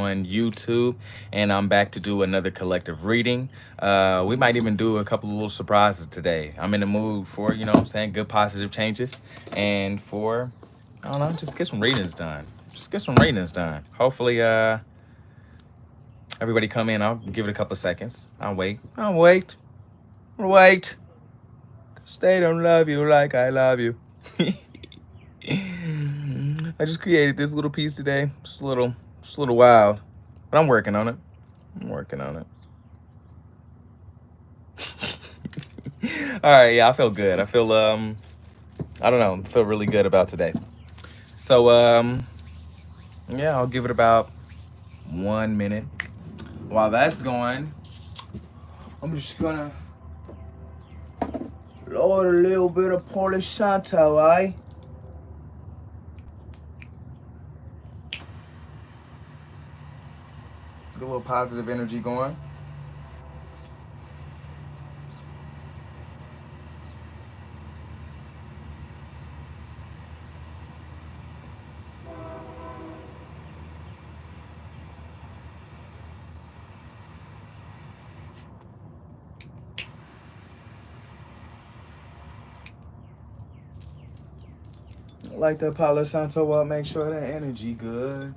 on YouTube, and I'm back to do another collective reading. We might even do a couple of little surprises today. I'm in the mood for, you know what I'm saying, good positive changes, and for, I don't know, just get some readings done. Just get some readings done. Hopefully, everybody come in. I'll give it a couple of seconds. I'll wait. I'll wait. I'll wait. 'Cause they don't love you like I love you. I just created this little piece today. Just a little wild. But I'm working on it. I'm working on it. All right, yeah, I feel good. I feel I don't know, I feel really good about today. So yeah, I'll give it about 1 minute. While that's going, I'm just gonna load a little bit of Palo Santo, eh? Get a little positive energy going. Light that Palo Santo up, make sure that energy good.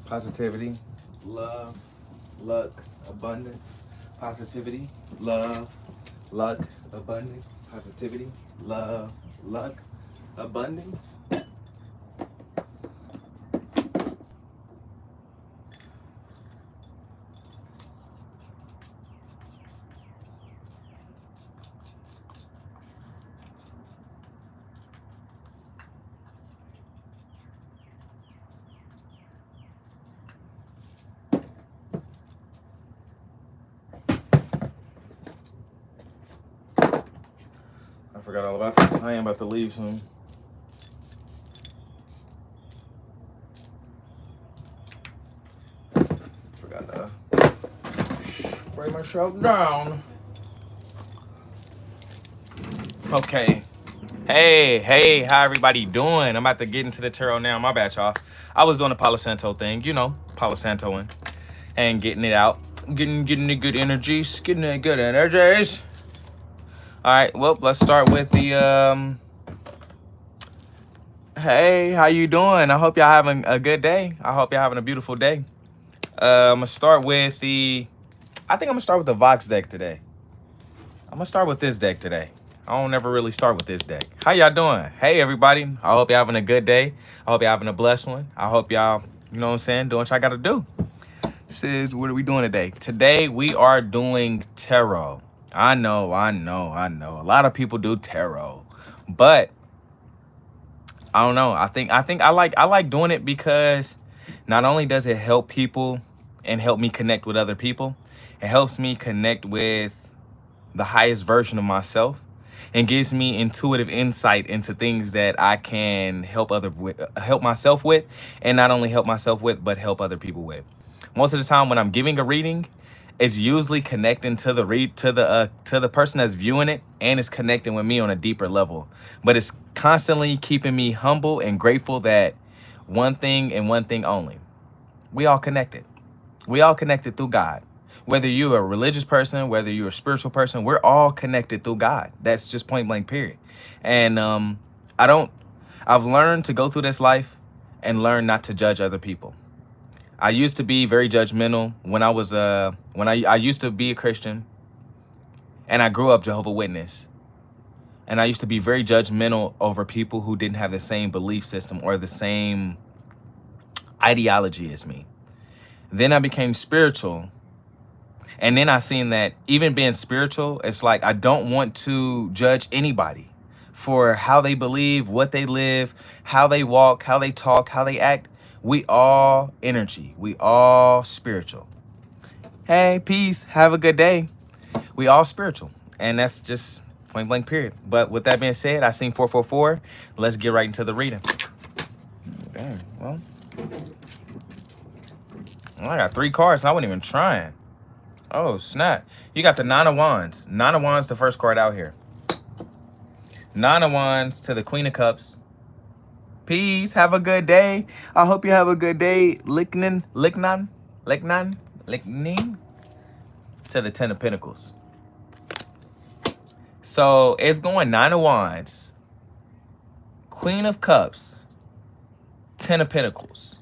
Positivity, love, luck, abundance. Positivity, love, luck, abundance. Positivity, love, luck, abundance. I forgot all about this. I am about to leave soon. Forgot to spray myself down. Okay. Hey, how everybody doing? I'm about to get into the tarot now. My bad, y'all. I was doing the Palo Santo thing, you know, Palo Santoing and getting it out. Getting the good energies. Getting the good energies. All right, well, let's start with the hey, how you doing? I hope y'all having a good day. I hope y'all having a beautiful day. I'm gonna start with I think I'm gonna start with the Vox deck today. I'm gonna start with this deck today. I don't ever really start with this deck. How y'all doing? Hey, everybody. I hope y'all having a good day. I hope y'all having a blessed one. I hope y'all, you know what I'm saying, doing what y'all gotta do. This is, what are we doing today? Today, we are doing tarot. I know. A lot of people do tarot, but I don't know. I think I like doing it because not only does it help people and help me connect with other people, it helps me connect with the highest version of myself and gives me intuitive insight into things that I can help myself with, and not only help myself with, but help other people with. Most of the time when I'm giving a reading, it's usually connecting to the person that's viewing it, and it's connecting with me on a deeper level. But it's constantly keeping me humble and grateful that one thing and one thing only: we all connected. We all connected through God. Whether you're a religious person, whether you're a spiritual person, we're all connected through God. That's just point blank, period. And I've learned to go through this life and learn not to judge other people. I used to be very judgmental when I used to be a Christian, and I grew up Jehovah's Witness. And I used to be very judgmental over people who didn't have the same belief system or the same ideology as me. Then I became spiritual. And then I seen that even being spiritual, it's like I don't want to judge anybody for how they believe, what they live, how they walk, how they talk, how they act. We all energy. We all spiritual. Hey, peace. Have a good day. We all spiritual. And that's just point blank, period. But with that being said, I seen 444. Let's get right into the reading. Damn, well, I got 3 cards and I wasn't even trying. Oh, snap. You got the 9 of Wands. 9 of Wands, the first card out here. 9 of Wands to the Queen of Cups. Peace. Have a good day. I hope you have a good day. Lignin to the Ten of Pentacles. So it's going Nine of Wands, Queen of Cups, Ten of Pentacles.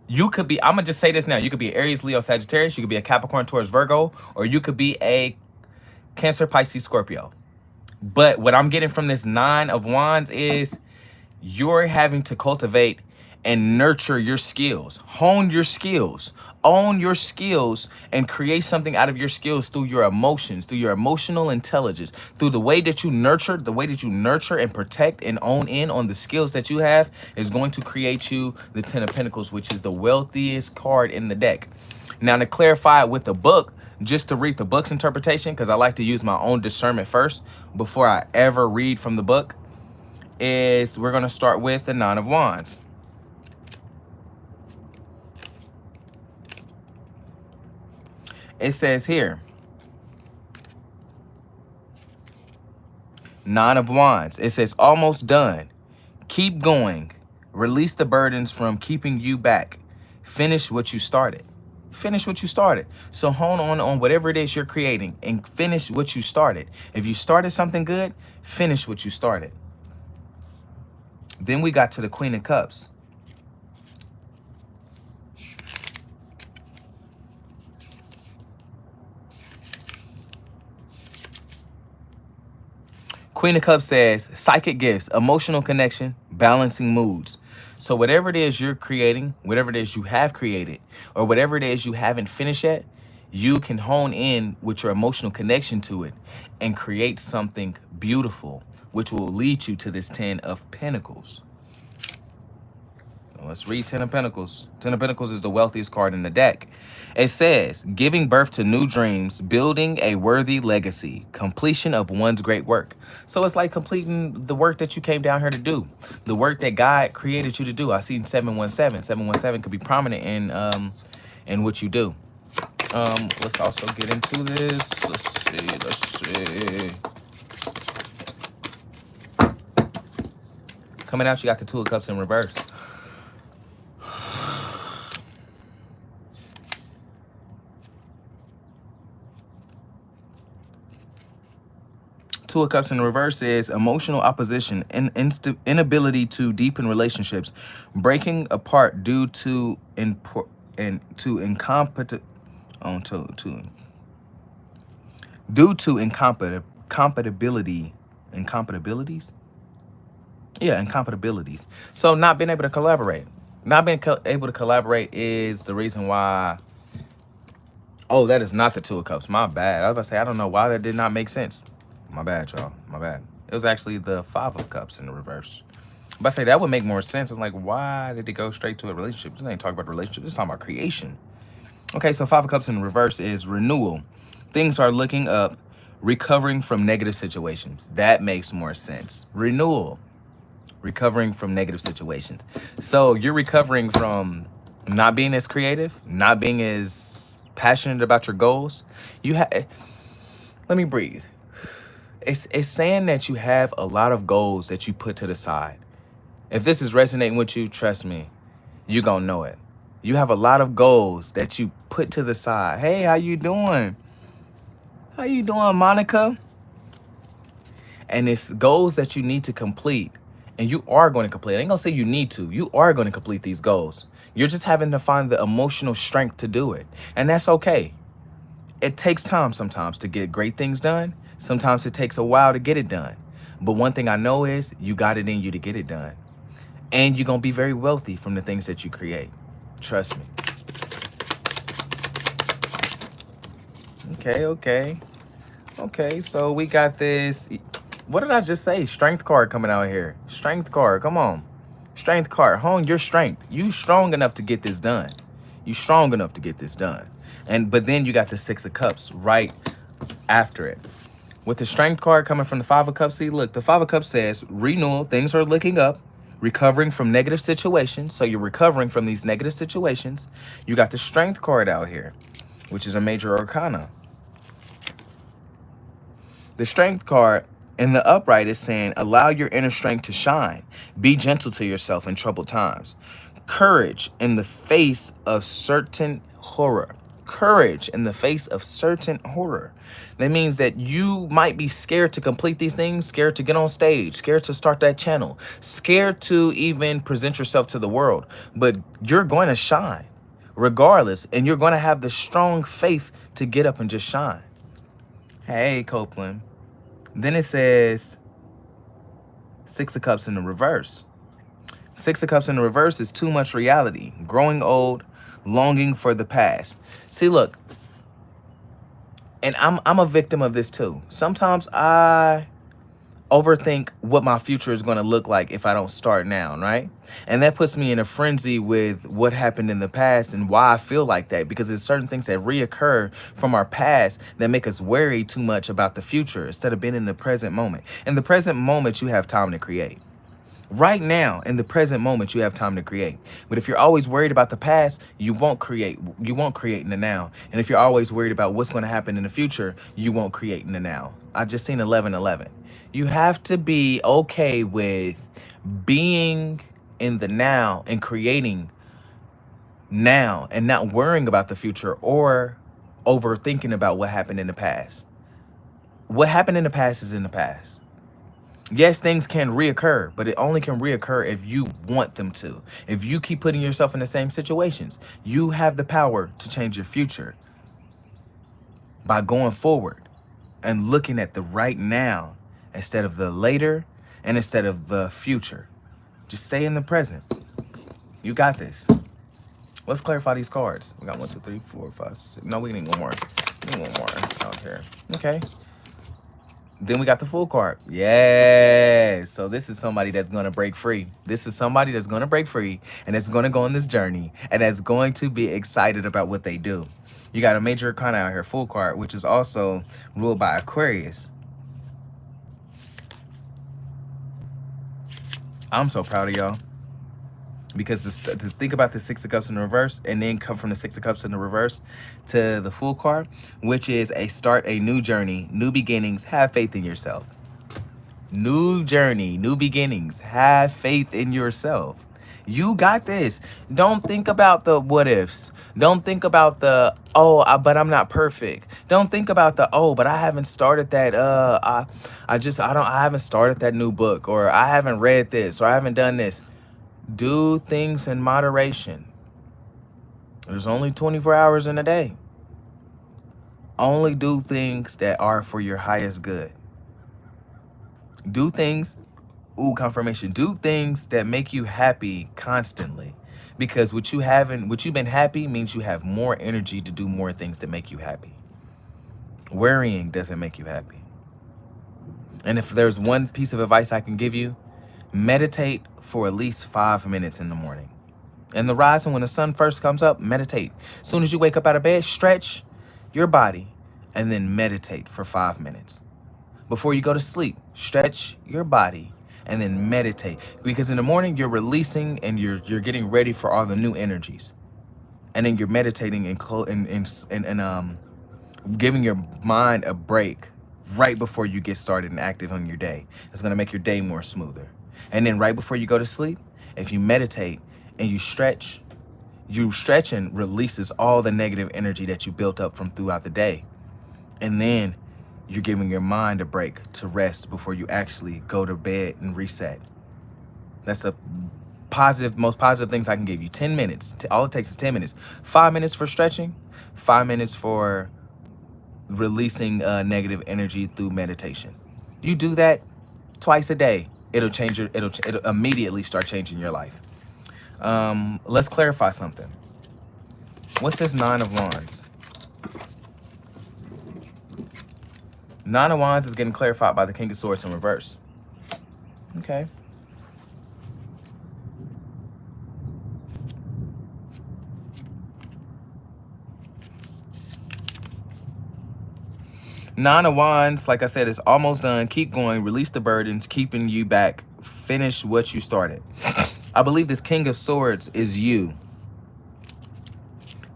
You could be, I'm going to just say this now. You could be Aries, Leo, Sagittarius. You could be a Capricorn, Taurus, Virgo. Or you could be a Cancer, Pisces, Scorpio. But what I'm getting from this Nine of Wands is you're having to cultivate and nurture your skills. Hone your skills. Own your skills and create something out of your skills through your emotions, through your emotional intelligence, through the way that you nurture, and protect and own in on the skills that you have is going to create you the Ten of Pentacles, which is the wealthiest card in the deck. Now, to clarify with the book, just to read the book's interpretation, because I like to use my own discernment first before I ever read from the book, is we're going to start with the Nine of Wands. It says here, Nine of Wands. It says, almost done. Keep going. Release the burdens from keeping you back. Finish what you started. Finish what you started. So hone on whatever it is you're creating and finish what you started. If you started something good, finish what you started. Then we got to the Queen of Cups. Queen of Cups says, psychic gifts, emotional connection, balancing moods. So whatever it is you're creating, whatever it is you have created, or whatever it is you haven't finished yet, you can hone in with your emotional connection to it and create something beautiful, which will lead you to this Ten of Pentacles. Let's read Ten of Pentacles. Ten of Pentacles is the wealthiest card in the deck. It says, giving birth to new dreams, building a worthy legacy, completion of one's great work. So it's like completing the work that you came down here to do, the work that God created you to do. I see 717. 717 could be prominent in what you do. Let's also get into this. Let's see. Coming out, you got the Two of Cups in reverse. Two of Cups in reverse is emotional opposition and inability to deepen relationships, breaking apart due to incompatibility. Yeah, incompatibilities. So not being able to collaborate. Not being able to collaborate is the reason why. Oh, that is not the Two of Cups. My bad. I was about to say, I don't know why that did not make sense. My bad, y'all. My bad. It was actually the Five of Cups in the reverse. But I say that would make more sense. I'm like, why did it go straight to a relationship? This ain't talking about relationship. This is talking about creation. Okay, so Five of Cups in the reverse is renewal. Things are looking up, recovering from negative situations. That makes more sense. Renewal. Recovering from negative situations. So you're recovering from not being as creative, not being as passionate about your goals. Let me breathe. It's saying that you have a lot of goals that you put to the side. If this is resonating with you, trust me, you're gonna know it. You have a lot of goals that you put to the side. Hey, how you doing? How you doing, Monica? And it's goals that you need to complete. And you are going to complete. I ain't gonna say you need to. You are going to complete these goals. You're just having to find the emotional strength to do it. And that's okay. It takes time sometimes to get great things done. Sometimes it takes a while to get it done. But one thing I know is you got it in you to get it done. And you're going to be very wealthy from the things that you create. Trust me. Okay, so we got this. What did I just say? Strength card coming out here. Strength card, come on. Strength card, hone your strength. You strong enough to get this done. You strong enough to get this done. But then you got the Six of Cups right after it. With the Strength card coming from the Five of Cups, see, look, the Five of Cups says renewal, things are looking up, recovering from negative situations. So you're recovering from these negative situations. You got the Strength card out here, which is a major arcana. The Strength card In the upright, it's saying, allow your inner strength to shine. Be gentle to yourself in troubled times. Courage in the face of certain horror. Courage in the face of certain horror. That means that you might be scared to complete these things, scared to get on stage, scared to start that channel, scared to even present yourself to the world. But you're going to shine regardless, and you're going to have the strong faith to get up and just shine. Hey, Copeland. Then it says Six of Cups in the reverse. Six of Cups in the reverse is too much reality, growing old, longing for the past. See, look, and I'm a victim of this too. Sometimes I overthink what my future is going to look like if I don't start now, right? And that puts me in a frenzy with what happened in the past and why I feel like that, because there's certain things that reoccur from our past that make us worry too much about the future instead of being in the present moment. In the present moment, you have time to create. Right now, in the present moment, you have time to create. But if you're always worried about the past, you won't create. You won't create in the now. And if you're always worried about what's going to happen in the future, you won't create in the now. I just seen 11:11. You have to be okay with being in the now and creating now and not worrying about the future or overthinking about what happened in the past. What happened in the past is in the past. Yes, things can reoccur, but it only can reoccur if you want them to. If you keep putting yourself in the same situations, you have the power to change your future by going forward and looking at the right now instead of the later and instead of the future. Just stay in the present. You got this. Let's clarify these cards. We got 1, 2, 3, 4, 5, 6. No, we need one more. We need one more out here. Okay. Then we got the Fool card. Yes. So this is somebody that's going to break free. This is somebody that's going to break free and that's going to go on this journey and that's going to be excited about what they do. You got a major arcana out here, Fool card, which is also ruled by Aquarius. I'm so proud of y'all. Because to think about the Six of Cups in the reverse and then come from the Six of Cups in the reverse to the Fool card, which is a start, a new journey, new beginnings, have faith in yourself. New journey, new beginnings, have faith in yourself. You got this. Don't think about the what ifs. Don't think about the, but I'm not perfect. Don't think about the, but I haven't started that, I haven't started that new book, or I haven't read this, or I haven't done this. Do things in moderation. There's only 24 hours in a day. Only do things that are for your highest good. Do things, confirmation. Do things that make you happy constantly. Because what you've been happy means you have more energy to do more things that make you happy. Worrying doesn't make you happy. And if there's one piece of advice I can give you, meditate for at least 5 minutes in the morning. In the rising, when the sun first comes up, meditate. As soon as you wake up out of bed, stretch your body and then meditate for 5 minutes. Before you go to sleep, stretch your body and then meditate. Because in the morning, you're releasing and you're getting ready for all the new energies. And then you're meditating and giving your mind a break right before you get started and active on your day. It's going to make your day more smoother. And then right before you go to sleep, if you meditate and you stretch and releases all the negative energy that you built up from throughout the day. And then you're giving your mind a break to rest before you actually go to bed and reset. That's the most positive things I can give you. 10 minutes. All it takes is 10 minutes. 5 minutes for stretching, 5 minutes for releasing negative energy through meditation. You do that twice a day. It'll immediately start changing your life. Let's clarify something. What's this 9 of Wands? 9 of Wands is getting clarified by the King of Swords in reverse. Okay. Nine of Wands, like I said, is almost done. Keep going. Release the burdens, keeping you back. Finish what you started. I believe this King of Swords is you.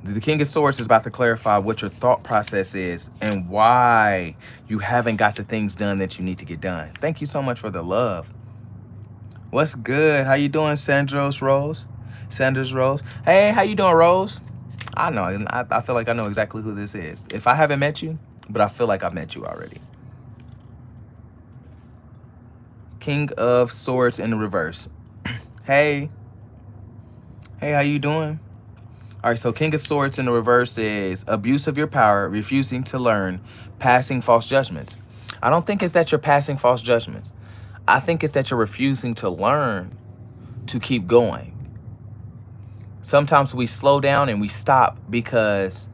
The King of Swords is about to clarify what your thought process is and why you haven't got the things done that you need to get done. Thank you so much for the love. What's good? How you doing, Sanders Rose? Hey, how you doing, Rose? I know. I feel like I know exactly who this is. If I haven't met you, but I feel like I've met you already. King of Swords in the reverse. Hey. Hey, how you doing? All right, so King of Swords in the reverse is abuse of your power, refusing to learn, passing false judgments. I don't think it's that you're passing false judgments. I think it's that you're refusing to learn to keep going. Sometimes we slow down and we stop because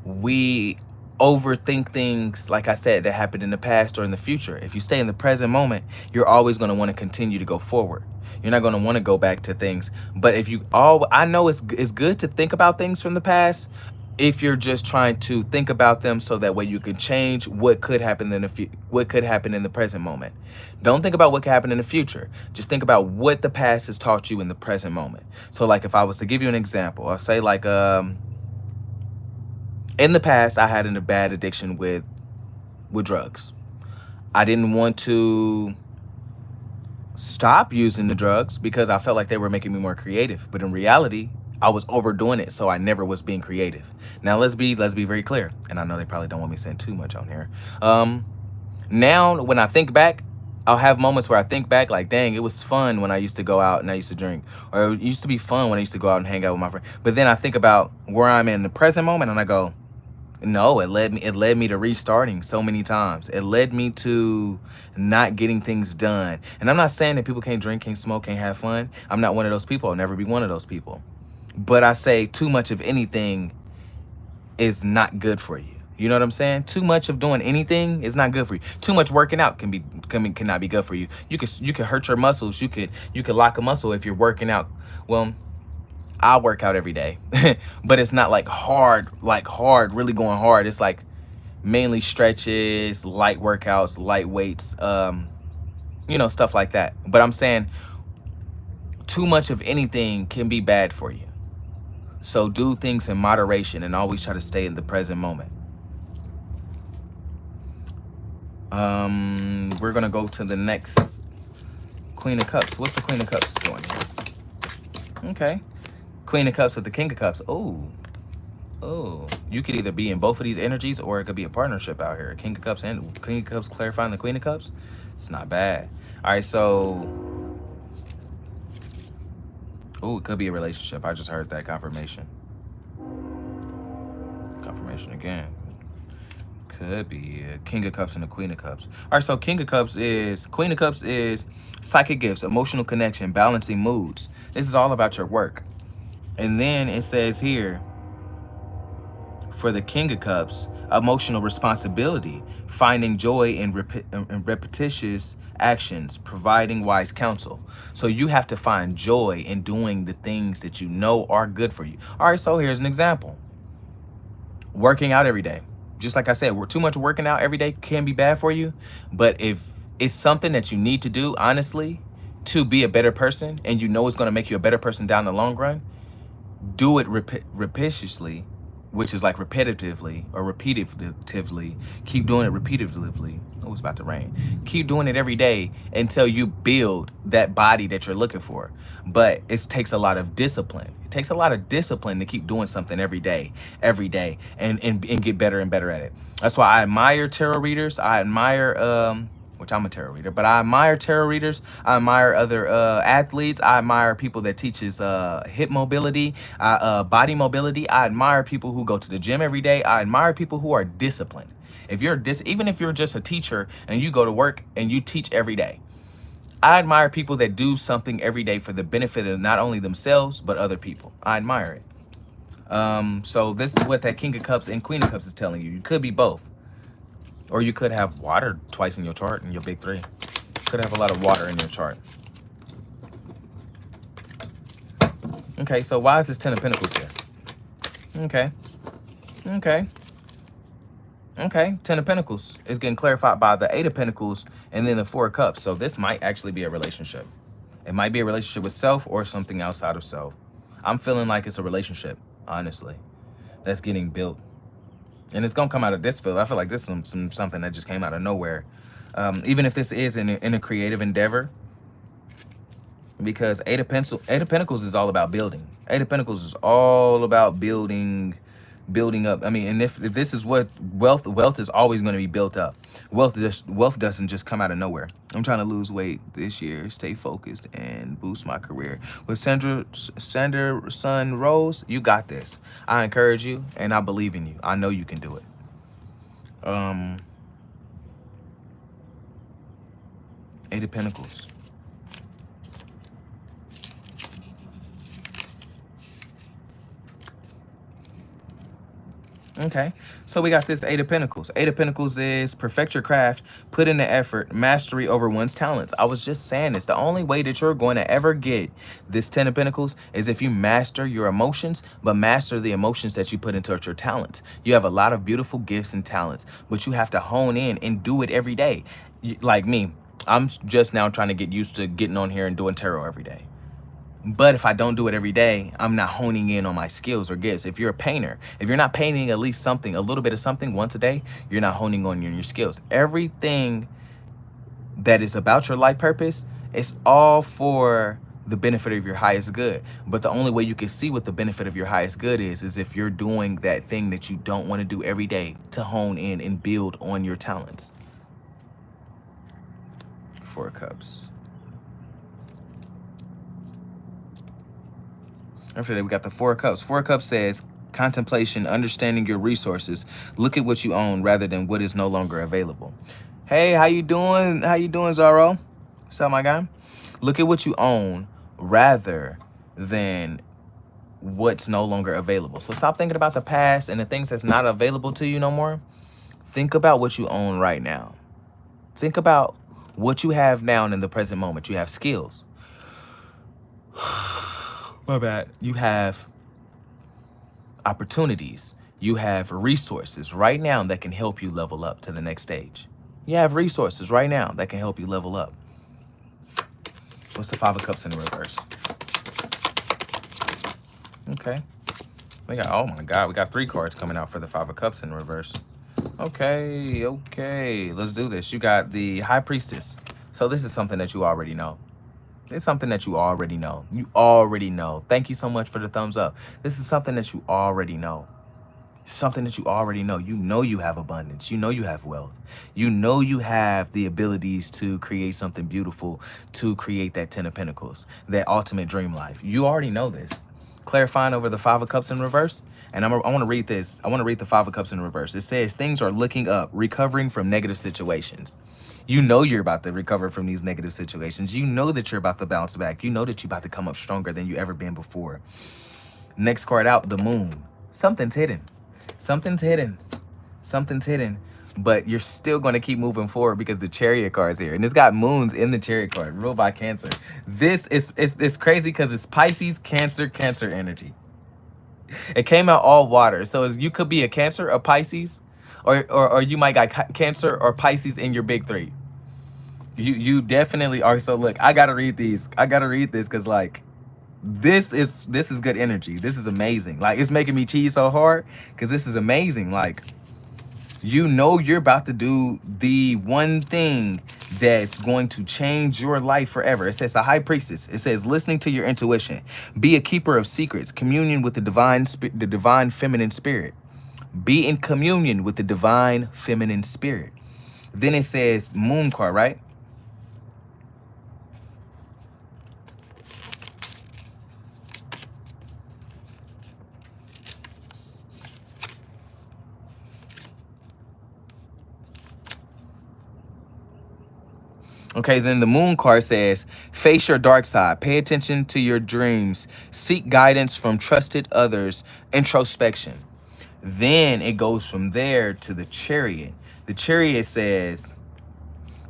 we overthink things, like I said, that happened in the past or in the future. If you stay in the present moment, you're always going to want to continue to go forward. You're not going to want to go back to things. But if you I know it's good to think about things from the past if you're just trying to think about them so that way you can change what could happen in the present moment. Don't think about what could happen in the future. Just think about what the past has taught you in the present moment. So like if I was to give you an example, I'll say like in the past I had a bad addiction with drugs. I didn't want to stop using the drugs because I felt like they were making me more creative. But in reality, I was overdoing it, so I never was being creative. Now let's be very clear. And I know they probably don't want me saying too much on here. Now when I think back, I'll have moments where I think back like, dang, it was fun when I used to go out and I used to drink, or it used to be fun when I used to go out and hang out with my friends. But then I think about where I'm in the present moment and I go, no, it led me to restarting so many times. It led me to not getting things done. And I'm not saying that people can't drink, can't smoke, can't have fun. I'm not one of those people. I'll never be one of those people. But I say too much of anything is not good for you. You know what I'm saying? Too much of doing anything is not good for you. Too much working out cannot be good for you. You could hurt your muscles. You could lock a muscle if you're working out. Well, I work out every day, but it's not like hard, really going hard. It's like mainly stretches, light workouts, light weights, stuff like that. But I'm saying too much of anything can be bad for you. So do things in moderation and always try to stay in the present moment. We're going to go to the next Queen of Cups. What's the Queen of Cups doing here? Okay. Queen of Cups with the King of Cups. Oh, you could either be in both of these energies or it could be a partnership out here. King of Cups and King of Cups clarifying the Queen of Cups. It's not bad. All right, so it could be a relationship. I just heard that confirmation. Confirmation again. Could be a King of Cups and a Queen of Cups. All right, so Queen of Cups is psychic gifts, emotional connection, balancing moods. This is all about your work. And then it says here, for the King of Cups, emotional responsibility, finding joy in repetitious actions, providing wise counsel. So you have to find joy in doing the things that you know are good for you. All right, so here's an example. Working out every day. Just like I said, too much working out every day can be bad for you. But if it's something that you need to do, honestly, to be a better person, and you know it's going to make you a better person down the long run, do it repetitiously, which is like repetitively or repetitively. Keep doing it repetitively. Oh, it's about to rain. Keep doing it every day until you build that body that you're looking for. But it takes a lot of discipline. It takes a lot of discipline to keep doing something every day, and get better and better at it. That's why I admire tarot readers. I admire which I'm a tarot reader, but I admire tarot readers. I admire other athletes. I admire people that teaches hip mobility, body mobility. I admire people who go to the gym every day. I admire people who are disciplined. Even if you're just a teacher and you go to work and you teach every day, I admire people that do something every day for the benefit of not only themselves, but other people. I admire it. So this is what that King of Cups and Queen of Cups is telling you. You could be both. Or you could have water twice in your chart in your big three. You could have a lot of water in your chart. Okay, so why is this 10 of Pentacles here? Okay. 10 of Pentacles is getting clarified by the 8 of Pentacles and then the 4 of Cups. So this might actually be a relationship. It might be a relationship with self or something outside of self. I'm feeling like it's a relationship, honestly. that's getting built. And it's gonna come out of this field. I feel like this is something that just came out of nowhere. Even if this is in a creative endeavor, because Eight of Pentacles is all about building. Eight of Pentacles is all about building up. I mean, and if this is what wealth is always going to be built up. Wealth doesn't just come out of nowhere. I'm trying to lose weight this year, stay focused, and boost my career. With Sandra Sun Rose, you got this. I encourage you, and I believe in you. I know you can do it. Eight of Pentacles. Okay, so we got this Eight of Pentacles. Eight of Pentacles is perfect your craft, put in the effort, mastery over one's talents. I was just saying this. The only way that you're going to ever get this Ten of Pentacles is if you master your emotions, but master the emotions that you put into your talents. You have a lot of beautiful gifts and talents, but you have to hone in and do it every day. Like me, I'm just now trying to get used to getting on here and doing tarot every day. But if I don't do it every day, I'm not honing in on my skills or gifts. If you're a painter, if you're not painting at least something, a little bit of something once a day, you're not honing on your skills. Everything that is about your life purpose is all for the benefit of your highest good. But the only way you can see what the benefit of your highest good is if you're doing that thing that you don't want to do every day to hone in and build on your talents. Four of Cups. After that, we got the Four of Cups. Four of Cups says contemplation, understanding your resources. Look at what you own rather than what is no longer available. Hey, how you doing? How you doing, Zaro? What's up, my guy? Look at what you own rather than what's no longer available. So stop thinking about the past and the things that's not available to you no more. Think about what you own right now. Think about what you have now and in the present moment. You have skills. My bad. You have opportunities. You have resources right now that can help you level up to the next stage. You have resources right now that can help you level up. What's the Five of Cups in the reverse? Okay. We got, oh my God, we got 3 cards coming out for the Five of Cups in reverse. Okay. Let's do this. You got the High Priestess. So this is something that you already know. It's something that you already know. You already know. Thank you so much for the thumbs up. This is something that you already know. Something that you already know. You know you have abundance. You know you have wealth. You know you have the abilities to create something beautiful, to create that Ten of Pentacles, that ultimate dream life. You already know this. Clarifying over the Five of Cups in reverse. And I want to read this. I want to read the Five of Cups in reverse. It says, things are looking up, recovering from negative situations. You know you're about to recover from these negative situations. You know that you're about to bounce back. You know that you're about to come up stronger than you ever been before. Next card out, the Moon. Something's hidden. Something's hidden. Something's hidden. But you're still going to keep moving forward because the Chariot card's here. And it's got moons in the Chariot card, ruled by Cancer. This is it's crazy because it's Pisces, Cancer energy. It came out all water. So you could be a Cancer, a Pisces, or you might got Cancer or Pisces in your big 3. You definitely are. So look, I gotta read these. I gotta read this because like this is good energy. This is amazing. Like it's making me cheese so hard because this is amazing. Like you know you're about to do the one thing that's going to change your life forever. It says a High Priestess. It says listening to your intuition. Be a keeper of secrets. Communion with the divine feminine spirit. Be in communion with the divine feminine spirit. Then it says Moon card, right? Okay, then the Moon card says, face your dark side. Pay attention to your dreams. Seek guidance from trusted others. Introspection. Then it goes from there to the Chariot. The Chariot says,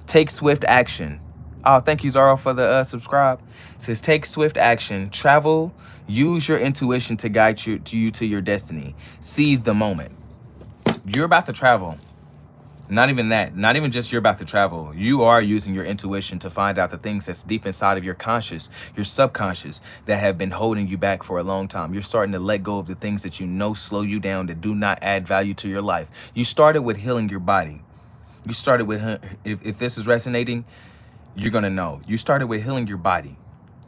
take swift action. Oh, thank you, Zara, for the subscribe. It says, take swift action. Travel. Use your intuition to guide you to your destiny. Seize the moment. You're about to travel. Not even that. Not even just you're about to travel. You are using your intuition to find out the things that's deep inside of your conscious, your subconscious, that have been holding you back for a long time. You're starting to let go of the things that you know slow you down, that do not add value to your life. You started with healing your body. You started with, if this is resonating, you're going to know. You started with healing your body.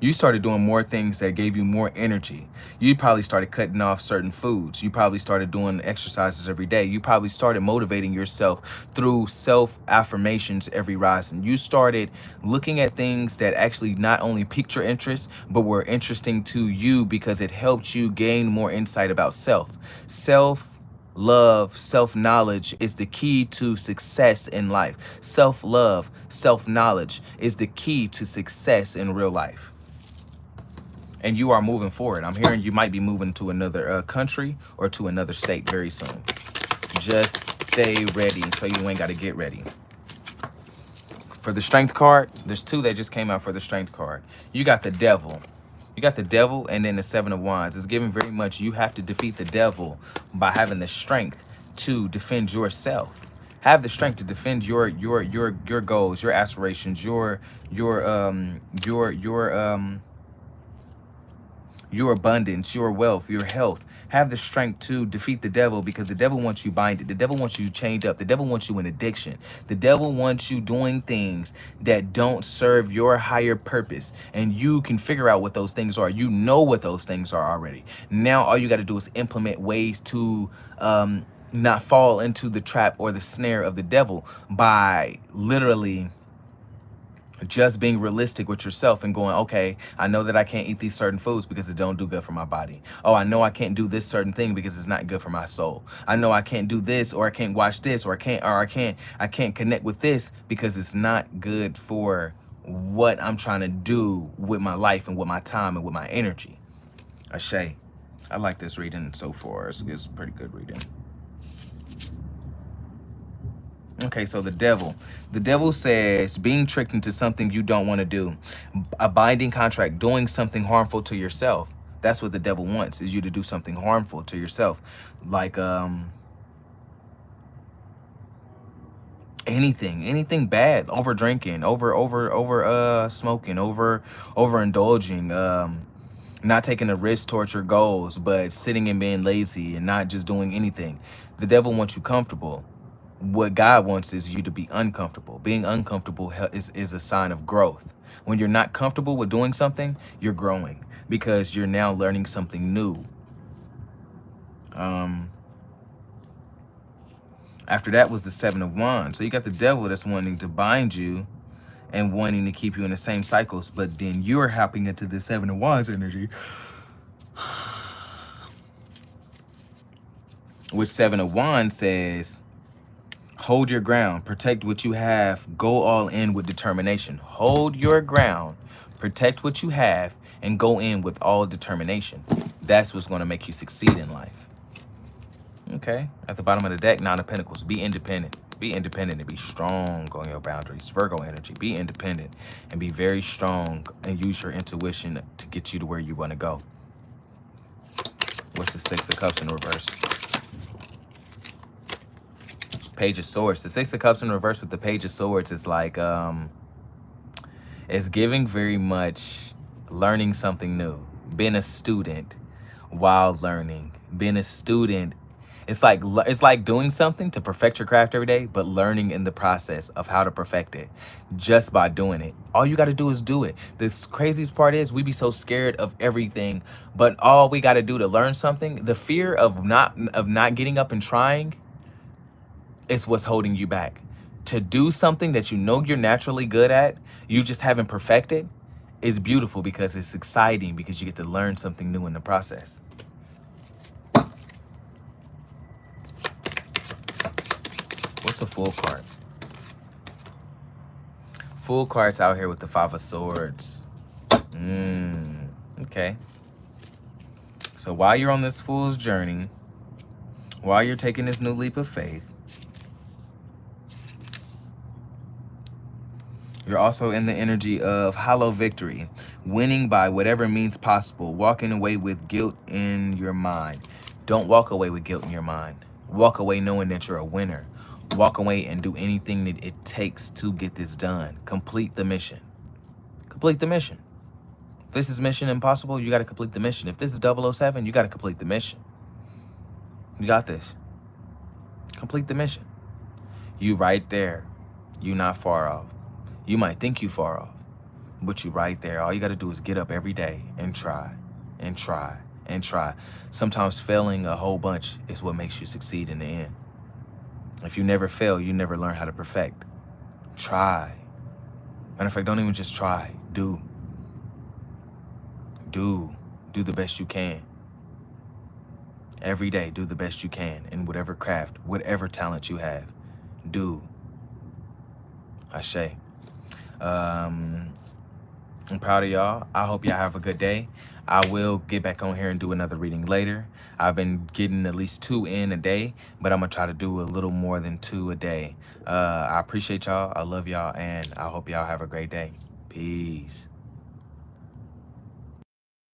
You started doing more things that gave you more energy. You probably started cutting off certain foods. You probably started doing exercises every day. You probably started motivating yourself through self-affirmations every rising. You started looking at things that actually not only piqued your interest, but were interesting to you because it helped you gain more insight about self. Self-love, self-knowledge is the key to success in life. Self-love, self-knowledge is the key to success in real life. And you are moving forward. I'm hearing you might be moving to another country or to another state very soon. Just stay ready so you ain't got to get ready. For the strength card, there's two that just came out for the strength card. You got the devil. You got the devil and then the Seven of Wands. It's given very much you have to defeat the devil by having the strength to defend yourself. Have the strength to defend your goals, your aspirations, your abundance, your wealth, your health. Have the strength to defeat the devil because the devil wants you binded. The devil wants you chained up. The devil wants you in addiction. The devil wants you doing things that don't serve your higher purpose. And you can figure out what those things are. You know what those things are already. Now all you got to do is implement ways to not fall into the trap or the snare of the devil by literally just being realistic with yourself and going, okay, I know that I can't eat these certain foods because it don't do good for my body. Oh, I know I can't do this certain thing because it's not good for my soul. I know I can't do this, or I can't watch this, or I can't connect with this because it's not good for what I'm trying to do with my life and with my time and with my energy. Ashe, I like this reading so far. It's pretty good reading. Okay, so the devil. The devil says being tricked into something you don't want to do. A binding contract, doing something harmful to yourself. That's what the devil wants, is you to do something harmful to yourself. Like anything bad, over drinking, over smoking, over indulging, not taking a risk towards your goals, but sitting and being lazy and not just doing anything. The devil wants you comfortable. What God wants is you to be uncomfortable. Being uncomfortable is a sign of growth. When you're not comfortable with doing something, you're growing because you're now learning something new. After that was the Seven of Wands. So you got the devil that's wanting to bind you and wanting to keep you in the same cycles, but then you're hopping into the Seven of Wands energy, which Seven of Wands says, hold your ground, protect what you have, go all in with determination. Hold your ground, protect what you have, and go in with all determination. That's what's going to make you succeed in life. Okay, at the bottom of the deck, Nine of Pentacles. Be independent. Be independent and be strong on your boundaries. Virgo energy. Be independent and be very strong and use your intuition to get you to where you want to go. What's the Six of Cups in reverse? Page of Swords. The Six of Cups in reverse with the Page of Swords is like, it's giving very much learning something new. Being a student while learning. Being a student, it's like doing something to perfect your craft every day, but learning in the process of how to perfect it just by doing it. All you got to do is do it. The craziest part is we be so scared of everything, but all we got to do to learn something, the fear of not getting up and trying, is what's holding you back. To do something that you know you're naturally good at, you just haven't perfected, is beautiful because it's exciting because you get to learn something new in the process. What's the Fool card? Fool card's out here with the Five of Swords. Okay. So while you're on this Fool's journey, while you're taking this new leap of faith, you're also in the energy of hollow victory, winning by whatever means possible, walking away with guilt in your mind. Don't walk away with guilt in your mind. Walk away knowing that you're a winner. Walk away and do anything that it takes to get this done. Complete the mission. Complete the mission. If this is Mission Impossible, you got to complete the mission. If this is 007, you got to complete the mission. You got this. Complete the mission. You right there. You not far off. You might think you far off, but you right there. All you got to do is get up every day and try and try and try. Sometimes failing a whole bunch is what makes you succeed in the end. If you never fail, you never learn how to perfect. Try. Matter of fact, don't even just try. Do. Do the best you can. Every day, do the best you can in whatever craft, whatever talent you have. Do. Ashe. I'm proud of y'all. I hope y'all have a good day. I will get back on here and do another reading later. I've been getting at least 2 in a day, but I'm gonna try to do a little more than 2 a day. I appreciate y'all. I love y'all, and I hope y'all have a great day. Peace.